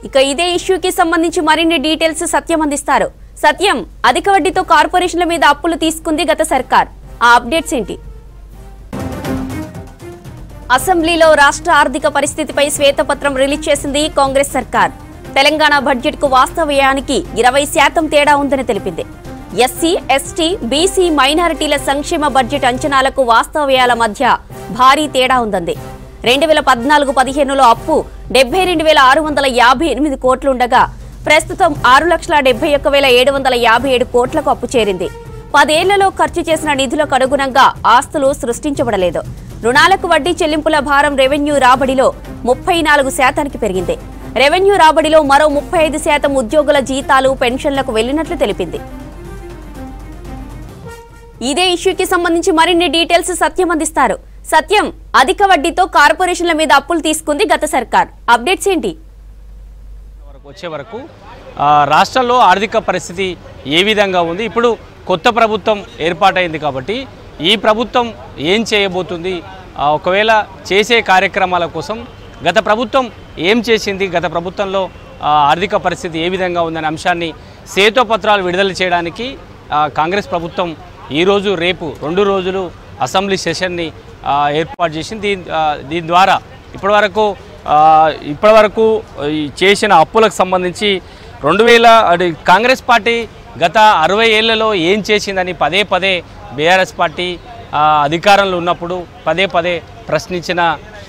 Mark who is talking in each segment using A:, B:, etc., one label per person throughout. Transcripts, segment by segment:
A: ఇక ఇదే ఇష్యూకి సంబంధించి మరిన్ని డీటెయిల్స్ సత్యం అందిస్తారు. సత్యం, అధిక వడ్డీతో కార్పొరేషన్ల మీద అప్పులు తీసుకుంది గత సర్కార్. ఆ అప్డేట్స్ ఏంటి? అసెంబ్లీలో రాష్ట్ర ఆర్థిక పరిస్థితిపై శ్వేతపత్రం రిలీజ్ చేసింది కాంగ్రెస్ సర్కార్. తెలంగాణ బడ్జెట్ కు వాస్తవ వ్యయానికి 20% తేడా ఉందని తెలిపింది. ఎస్సీ, ఎస్టీ, బీసీ, మైనారిటీల సంక్షేమ బడ్జెట్ అంచనాలకు వాస్తవ వ్యయాల మధ్య భారీ తేడా ఉందంది. 2014-15లో అప్పు 72,658 కోట్లుండగా ప్రస్తుతం 6,71,757 కోట్లకు అప్పు చేరింది. 10 ఏళ్లలో ఖర్చు చేసిన నిధులకు అనుగుణంగా ఆస్తులు సృష్టించబడలేదు. రుణాలకు వడ్డీ చెల్లింపుల భారం రెవెన్యూ రాబడిలో 34% పెరిగింది. రెవెన్యూ రాబడిలో మరో 35% ఉద్యోగుల జీతాలు, పెన్షన్లకు వెళ్లినట్లు తెలిపింది. ఇదే ఇష్యూకి సంబంధించి మరిన్ని డీటెయిల్స్ సత్యం అందిస్తారు. సత్యం, అధిక వడ్డీతో కార్పొరేషన్ల మీద అప్పులు తీసుకుంది గత సర్కార్. అప్డేట్స్ ఏంటి?
B: వచ్చే వరకు రాష్ట్రంలో ఆర్థిక పరిస్థితి ఏ విధంగా ఉంది? ఇప్పుడు కొత్త ప్రభుత్వం ఏర్పాటైంది కాబట్టి ఈ ప్రభుత్వం ఏం చేయబోతుంది? ఒకవేళ చేసే కార్యక్రమాల కోసం గత ప్రభుత్వం ఏం చేసింది, గత ప్రభుత్వంలో ఆర్థిక పరిస్థితి ఏ విధంగా ఉందనే అంశాన్ని శ్వేతపత్రాలు విడుదల చేయడానికి కాంగ్రెస్ ప్రభుత్వం ఈరోజు రేపు 2 రోజులు అసెంబ్లీ సెషన్ని ఏర్పాటు చేసింది. దీని ద్వారా ఇప్పటివరకు చేసిన అప్పులకు సంబంధించి కాంగ్రెస్ పార్టీ గత 60 ఏళ్లలో ఏం చేసిందని పదే బీఆర్ఎస్ పార్టీ అధికారంలో ఉన్నప్పుడు పదే ప్రశ్నించిన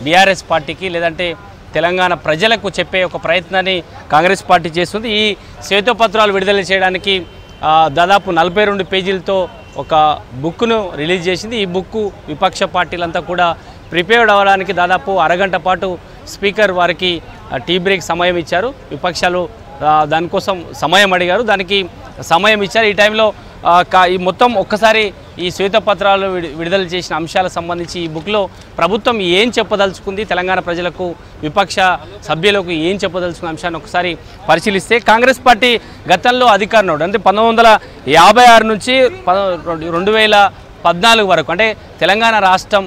B: బీఆర్ఎస్ పార్టీకి, లేదంటే తెలంగాణ ప్రజలకు చెప్పే ఒక ప్రయత్నాన్ని కాంగ్రెస్ పార్టీ చేస్తుంది. ఈ శ్వేతపత్రాలు విడుదల చేయడానికి దాదాపు 42 పేజీలతో ఒక బుక్ను రిలీజ్ చేసింది. ఈ బుక్కు విపక్ష పార్టీలంతా కూడా ప్రిపేర్డ్ అవ్వడానికి దాదాపు అరగంట పాటు స్పీకర్ వారికి టీ బ్రేక్ సమయం ఇచ్చారు. విపక్షాలు దానికోసం సమయం అడిగారు, దానికి సమయం ఇచ్చారు. ఈ టైంలో ఈ మొత్తం ఒక్కసారి ఈ శ్వేతపత్రాలు విడుదల చేసిన అంశాలకు సంబంధించి ఈ బుక్లో ప్రభుత్వం ఏం చెప్పదలుచుకుంది, తెలంగాణ ప్రజలకు, విపక్ష సభ్యులకు ఏం చెప్పదలుచుకున్న అంశాన్ని ఒకసారి పరిశీలిస్తే, కాంగ్రెస్ పార్టీ గతంలో అధికారంలో అంటే 1956 నుంచి 2014 వరకు, అంటే తెలంగాణ రాష్ట్రం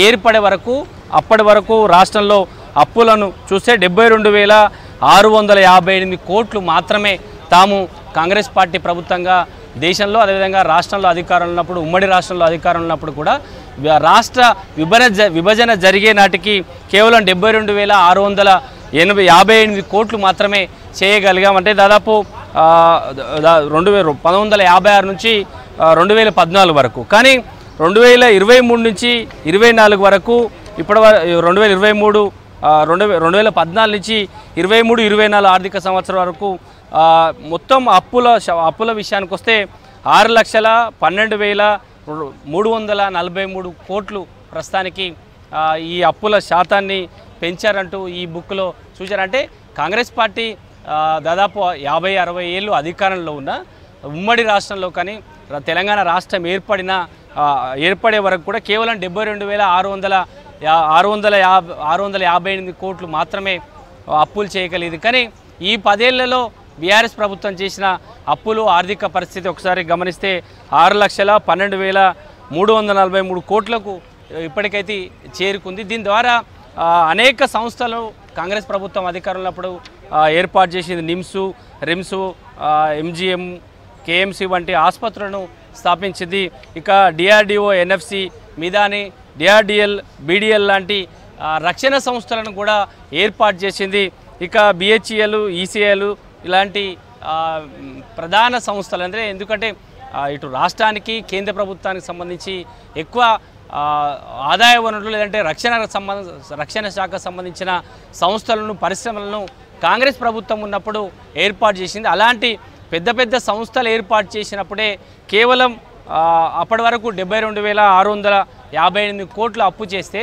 B: ఏర్పడే వరకు, అప్పటి వరకు రాష్ట్రంలో అప్పులను చూస్తే 72,658 కోట్లు మాత్రమే తాము కాంగ్రెస్ పార్టీ ప్రభుత్వంగా దేశంలో, అదేవిధంగా రాష్ట్రంలో అధికారంలో ఉన్నప్పుడు, ఉమ్మడి రాష్ట్రంలో అధికారంలో ఉన్నప్పుడు కూడా రాష్ట్ర విభజన జరిగే నాటికి కేవలం 72,658 కోట్లు మాత్రమే చేయగలిగాం. అంటే దాదాపు 1956 నుంచి 2014 వరకు. కానీ 2023 నుంచి 24 వరకు, ఇప్పటి 2014 నుంచి 23-24 ఆర్థిక సంవత్సరం వరకు మొత్తం అప్పుల విషయానికి వస్తే 6,12,343 కోట్లు ప్రస్తుతానికి ఈ అప్పుల శాతాన్ని పెంచారంటూ ఈ బుక్లో చూశారంటే, కాంగ్రెస్ పార్టీ దాదాపు 50-60 ఏళ్ళు అధికారంలో ఉన్న ఉమ్మడి రాష్ట్రంలో కానీ తెలంగాణ రాష్ట్రం ఏర్పడే వరకు కూడా కేవలం 72,658 కోట్లు మాత్రమే అప్పులు చేయగలిగింది. కానీ ఈ 10 ఏళ్లలో బీఆర్ఎస్ ప్రభుత్వం చేసిన అప్పులు, ఆర్థిక పరిస్థితి ఒకసారి గమనిస్తే 6,12,343 కోట్లకు ఇప్పటికైతే చేరుకుంది. దీని ద్వారా అనేక సంస్థలు కాంగ్రెస్ ప్రభుత్వం అధికారంలో ఉన్నప్పుడు ఏర్పాటు చేసింది. నిమ్స్, రిమ్స్, ఎంజిఎం, కేఎంసి వంటి ఆసుపత్రులను స్థాపించింది. ఇక DRDO, NFC, Midhani, DRDL, BDL లాంటి రక్షణ సంస్థలను కూడా ఏర్పాటు చేసింది. ఇక బిహెచ్ఈఎల్, ఈసీఐలు ఇలాంటి ప్రధాన సంస్థలు, అంటే ఎందుకంటే ఇటు రాష్ట్రానికి, కేంద్ర ప్రభుత్వానికి సంబంధించి ఎక్కువ ఆదాయ వనరులు, లేదంటే రక్షణ శాఖకు సంబంధించిన సంస్థలను, పరిశ్రమలను కాంగ్రెస్ ప్రభుత్వం ఉన్నప్పుడు ఏర్పాటు చేసింది. అలాంటి పెద్ద సంస్థలు ఏర్పాటు చేసినప్పుడే కేవలం అప్పటి వరకు 72,658 కోట్లు అప్పు చేస్తే,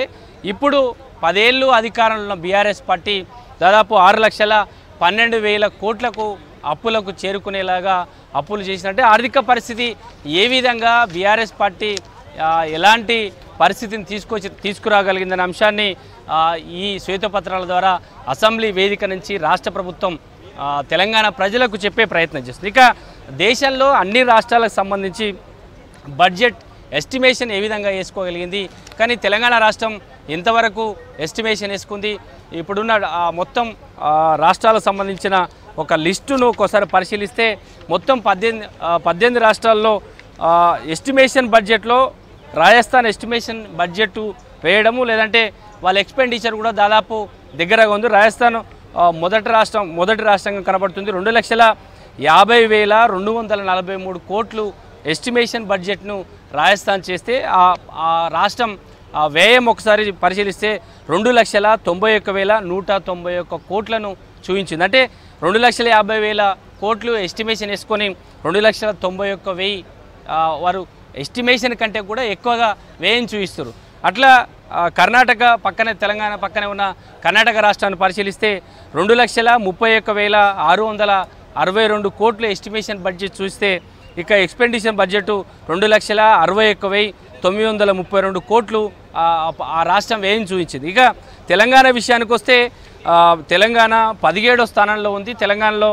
B: ఇప్పుడు 10 ఏళ్ళు అధికారంలో ఉన్న బీఆర్ఎస్ పార్టీ దాదాపు 6,12,000 కోట్లకు అప్పులకు చేరుకునేలాగా అప్పులు చేసినట్టే. ఆర్థిక పరిస్థితి ఏ విధంగా బీఆర్ఎస్ పార్టీ ఎలాంటి పరిస్థితిని తీసుకురాగలిగిందనే అంశాన్ని ఈ శ్వేతపత్రాల ద్వారా అసెంబ్లీ వేదిక నుంచి రాష్ట్ర ప్రభుత్వం తెలంగాణ ప్రజలకు చెప్పే ప్రయత్నం చేస్తుంది. ఇక దేశంలో అన్ని రాష్ట్రాలకు సంబంధించి బడ్జెట్ ఎస్టిమేషన్ ఏ విధంగా వేసుకోగలిగింది, కానీ తెలంగాణ రాష్ట్రం ఎంతవరకు ఎస్టిమేషన్ వేసుకుంది, ఇప్పుడున్న మొత్తం రాష్ట్రాలకు సంబంధించిన ఒక లిస్టును ఒకసారి పరిశీలిస్తే మొత్తం 18 రాష్ట్రాల్లో ఎస్టిమేషన్ బడ్జెట్లో రాజస్థాన్ ఎస్టిమేషన్ బడ్జెట్ వేయడము, లేదంటే వాళ్ళ ఎక్స్పెండిచర్ కూడా దాదాపు దగ్గరగా ఉంది. రాజస్థాన్ మొదటి రాష్ట్రంగా కనబడుతుంది. 2,50,243 కోట్లు ఎస్టిమేషన్ బడ్జెట్ను రాజస్థాన్ చేస్తే ఆ రాష్ట్రం వ్యయం ఒకసారి పరిశీలిస్తే 2,91,191 కోట్లను చూపించింది. అంటే 2,50,000 కోట్లు ఎస్టిమేషన్ వేసుకొని 2,91,000 వారు ఎస్టిమేషన్ కంటే కూడా ఎక్కువగా వ్యయం చూపిస్తారు. అట్లా కర్ణాటక పక్కనే, తెలంగాణ పక్కనే ఉన్న కర్ణాటక రాష్ట్రాన్ని పరిశీలిస్తే 2,30,662 కోట్లు ఎస్టిమేషన్ బడ్జెట్ చూస్తే ఇక ఎక్స్పెండిచర్ బడ్జెట్ 2,61,932 కోట్లు ఆ రాష్ట్రం వ్యయం చూపించింది. ఇక తెలంగాణ విషయానికి వస్తే తెలంగాణ 17వ స్థానంలో ఉంది. తెలంగాణలో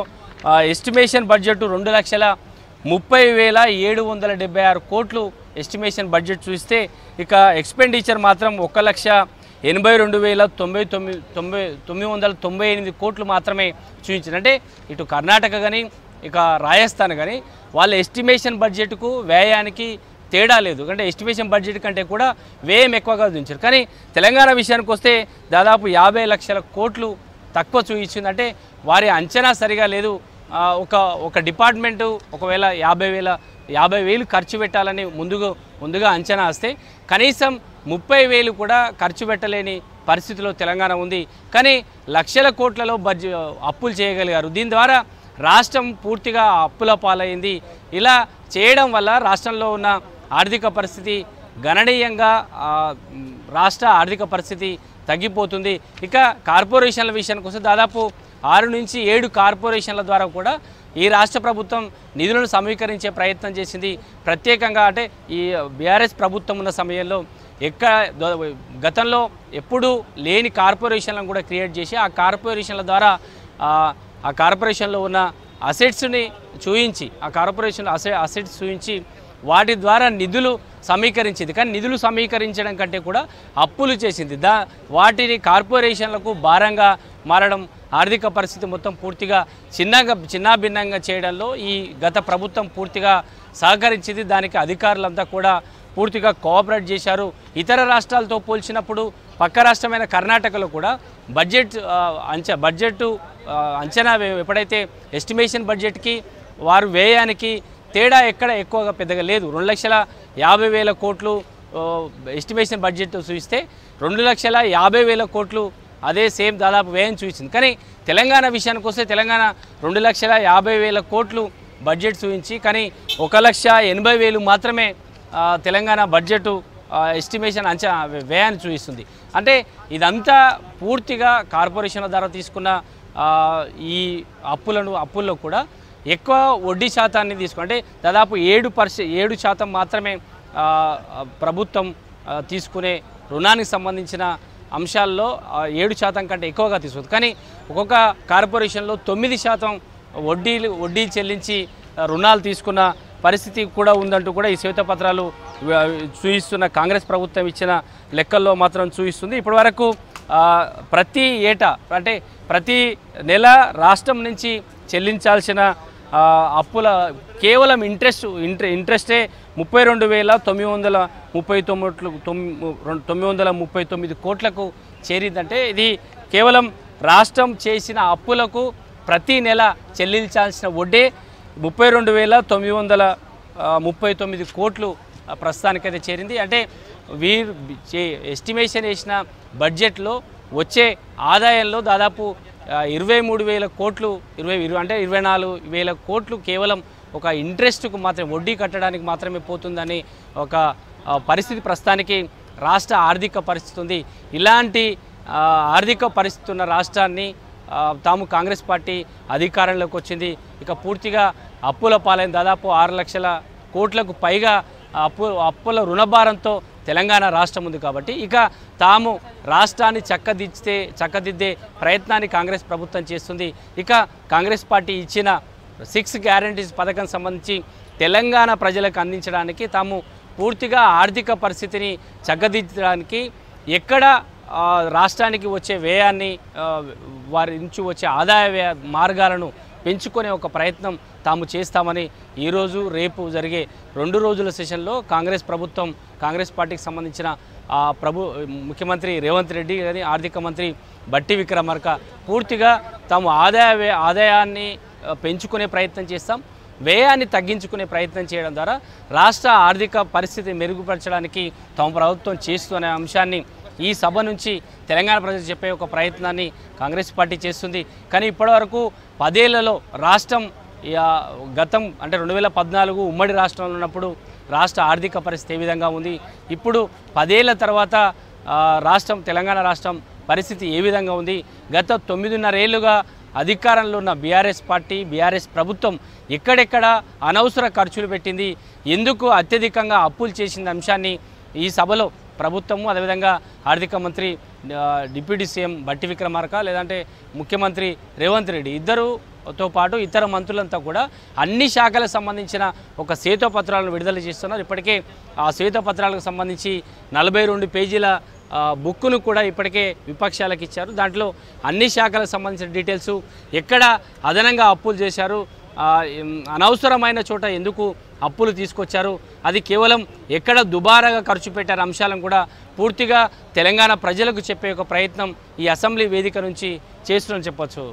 B: ఎస్టిమేషన్ బడ్జెట్ 2,30,776 కోట్లు ఎస్టిమేషన్ బడ్జెట్ చూస్తే ఇక ఎక్స్పెండిచర్ మాత్రం 1,82,998 కోట్లు మాత్రమే చూపించింది. అంటే ఇటు కర్ణాటక కానీ ఇక రాజస్థాన్ కానీ వాళ్ళ ఎస్టిమేషన్ బడ్జెట్కు వ్యయానికి తేడా లేదు, అంటే ఎస్టిమేషన్ బడ్జెట్ కంటే కూడా వ్యయం ఎక్కువగా చూపించారు. కానీ తెలంగాణ విషయానికి వస్తే దాదాపు 50 లక్షల కోట్లు తక్కువ చూపించింది. అంటే వారి అంచనా సరిగా లేదు. ఒక డిపార్ట్మెంటు ఒకవేళ 50,000 ఖర్చు పెట్టాలని ముందుగా అంచనా వస్తే కనీసం 30,000 కూడా ఖర్చు పెట్టలేని పరిస్థితిలో తెలంగాణ ఉంది. కానీ లక్షల కోట్లలో అప్పులు చేయగలిగారు. దీని ద్వారా రాష్ట్రం పూర్తిగా అప్పుల పాలైంది. ఇలా చేయడం వల్ల రాష్ట్రంలో ఉన్న ఆర్థిక పరిస్థితి గణనీయంగా రాష్ట్ర ఆర్థిక పరిస్థితి తగ్గిపోతుంది. ఇక కార్పొరేషన్ల విషయానికి వస్తే దాదాపు 6 నుంచి 7 కార్పొరేషన్ల ద్వారా కూడా ఈ రాష్ట్ర ప్రభుత్వం నిధులను సమీకరించే ప్రయత్నం చేసింది. ప్రత్యేకంగా అంటే ఈ బీఆర్ఎస్ ప్రభుత్వం ఉన్న సమయంలో గతంలో ఎప్పుడూ లేని కార్పొరేషన్లను కూడా క్రియేట్ చేసి ఆ కార్పొరేషన్ల ద్వారా ఆ కార్పొరేషన్లో ఉన్న అసెట్స్ని చూయించి అసెట్స్ చూయించి వాటి ద్వారా నిధులు సమీకరించింది. కానీ నిధులు సమీకరించడం కంటే కూడా అప్పులు చేసింది. వాటిని కార్పొరేషన్లకు భారంగా మారడం, ఆర్థిక పరిస్థితి మొత్తం పూర్తిగా చిన్నాభిన్నంగా చేయడంలో ఈ గత ప్రభుత్వం పూర్తిగా సహకరించింది. దానికి అధికారులంతా కూడా పూర్తిగా కోఆపరేట్ చేశారు. ఇతర రాష్ట్రాలతో పోల్చినప్పుడు పక్క రాష్ట్రమైన కర్ణాటకలో కూడా బడ్జెట్ అంచనా ఎప్పుడైతే ఎస్టిమేషన్ బడ్జెట్కి వారు వ్యయానికి తేడా ఎక్కడ ఎక్కువగా పెద్దగా లేదు. 2,50,000 కోట్లు ఎస్టిమేషన్ బడ్జెట్ చూపిస్తే 2,50,000 కోట్లు అదే సేమ్ దాదాపు వ్యయం చూపించింది. కానీ తెలంగాణ విషయానికి వస్తే తెలంగాణ 2,50,000 కోట్లు బడ్జెట్ చూపించి కానీ 1,80,000 మాత్రమే తెలంగాణ బడ్జెట్ ఎస్టిమేషన్ వ్యయాన్ని చూపిస్తుంది. అంటే ఇదంతా పూర్తిగా కార్పొరేషన్ల ద్వారా తీసుకున్న ఈ అప్పుల్లో కూడా ఎక్కువ వడ్డీ శాతాన్ని అంటే దాదాపు 7% మాత్రమే ప్రభుత్వం తీసుకునే రుణానికి సంబంధించిన అంశాల్లో 7% కంటే ఎక్కువగా తీసుకుంది. కానీ ఒక్కొక్క కార్పొరేషన్లో 9% వడ్డీ చెల్లించి రుణాలు తీసుకున్న పరిస్థితి కూడా ఉందంటూ కూడా ఈ శ్వేతపత్రాలు చూపిస్తున్న కాంగ్రెస్ ప్రభుత్వం ఇచ్చిన లెక్కల్లో మాత్రం చూపిస్తుంది. ఇప్పటి వరకు ప్రతి ఏటా అంటే ప్రతి నెల రాష్ట్రం నుంచి చెల్లించాల్సిన అప్పుల కేవలం ఇంట్రెస్టే 32,939 కోట్లకు చేరిందంటే ఇది కేవలం రాష్ట్రం చేసిన అప్పులకు ప్రతి నెల చెల్లించాల్సిన వడ్డే 32,939 కోట్లు ప్రస్తుతానికైతే చేరింది. అంటే వీరు ఎస్టిమేషన్ వేసిన బడ్జెట్లో వచ్చే ఆదాయంలో దాదాపు 23,000 కోట్లు 24,000 కోట్లు కేవలం ఒక ఇంట్రెస్ట్కు మాత్రమే వడ్డీ కట్టడానికి మాత్రమే పోతుందని ఒక పరిస్థితి ప్రస్తుతానికి రాష్ట్ర ఆర్థిక పరిస్థితి ఉంది. ఇలాంటి ఆర్థిక పరిస్థితి ఉన్న రాష్ట్రాన్ని తాము కాంగ్రెస్ పార్టీ అధికారంలోకి వచ్చింది. ఇక పూర్తిగా అప్పుల పాలైన దాదాపు 6 లక్షల కోట్లకు పైగా అప్పుల రుణభారంతో తెలంగాణ రాష్ట్రం ఉంది. కాబట్టి ఇక తాము రాష్ట్రాన్ని చక్కదిద్దే ప్రయత్నాన్ని కాంగ్రెస్ ప్రభుత్వం చేస్తుంది. ఇక కాంగ్రెస్ పార్టీ ఇచ్చిన 6 గ్యారంటీస్ పథకం సంబంధించి తెలంగాణ ప్రజలకు అందించడానికి తాము పూర్తిగా ఆర్థిక పరిస్థితిని చక్కదిద్దడానికి ఎక్కడ రాష్ట్రానికి వచ్చే వ్యయాన్ని వారి నుంచి వచ్చే ఆదాయ మార్గాలను పెంచుకునే ఒక ప్రయత్నం తాము చేస్తామని ఈరోజు రేపు జరిగే 2 రోజుల సెషన్లో కాంగ్రెస్ పార్టీకి సంబంధించిన ముఖ్యమంత్రి రేవంత్ రెడ్డి కానీ ఆర్థిక మంత్రి బట్టి విక్రమార్క పూర్తిగా తాము ఆదాయాన్ని పెంచుకునే ప్రయత్నం చేస్తాం, వ్యయాన్ని తగ్గించుకునే ప్రయత్నం చేయడం ద్వారా రాష్ట్ర ఆర్థిక పరిస్థితి మెరుగుపరచడానికి తమ ప్రభుత్వం చేస్తున్న అంశాన్ని ఈ సభ నుంచి తెలంగాణ ప్రజలు చెప్పే ఒక ప్రయత్నాన్ని కాంగ్రెస్ పార్టీ చేస్తుంది. కానీ ఇప్పటివరకు 10 ఏళ్లలో రాష్ట్రం గతం అంటే 2014 ఉమ్మడి రాష్ట్రంలో ఉన్నప్పుడు రాష్ట్ర ఆర్థిక పరిస్థితి ఏ విధంగా ఉంది, ఇప్పుడు 10 ఏళ్ల తర్వాత తెలంగాణ రాష్ట్రం పరిస్థితి ఏ విధంగా ఉంది, గత 9.5 ఏళ్లుగా అధికారంలో ఉన్న బీఆర్ఎస్ ప్రభుత్వం ఎక్కడెక్కడ అనవసర ఖర్చులు పెట్టింది, ఎందుకు అత్యధికంగా అప్పులు చేసిన అంశాన్ని ఈ సభలో ప్రభుత్వము అదేవిధంగా ఆర్థిక మంత్రి డిప్యూటీ సీఎం బట్టి విక్రమార్క లేదంటే ముఖ్యమంత్రి రేవంత్ రెడ్డి ఇద్దరుతో పాటు ఇతర మంత్రులంతా కూడా అన్ని శాఖలకు సంబంధించిన ఒక శ్వేతపత్రాలను విడుదల చేస్తున్నారు. ఇప్పటికే ఆ శ్వేతపత్రాలకు సంబంధించి 42 పేజీల బుక్కును కూడా ఇప్పటికే విపక్షాలకు ఇచ్చారు. దాంట్లో అన్ని శాఖలకు సంబంధించిన డీటెయిల్స్, ఎక్కడ అదనంగా అప్పులు చేశారు, అనవసరమైన చోట ఎందుకు అప్పులు తీసుకొచ్చారు, అది కేవలం ఎక్కడ దుబారాగా ఖర్చు పెట్టారు అంశాలను కూడా పూర్తిగా తెలంగాణ ప్రజలకు చెప్పే ఒక ప్రయత్నం ఈ అసెంబ్లీ వేదిక నుంచి చేస్తున్నారని చెప్పొచ్చు.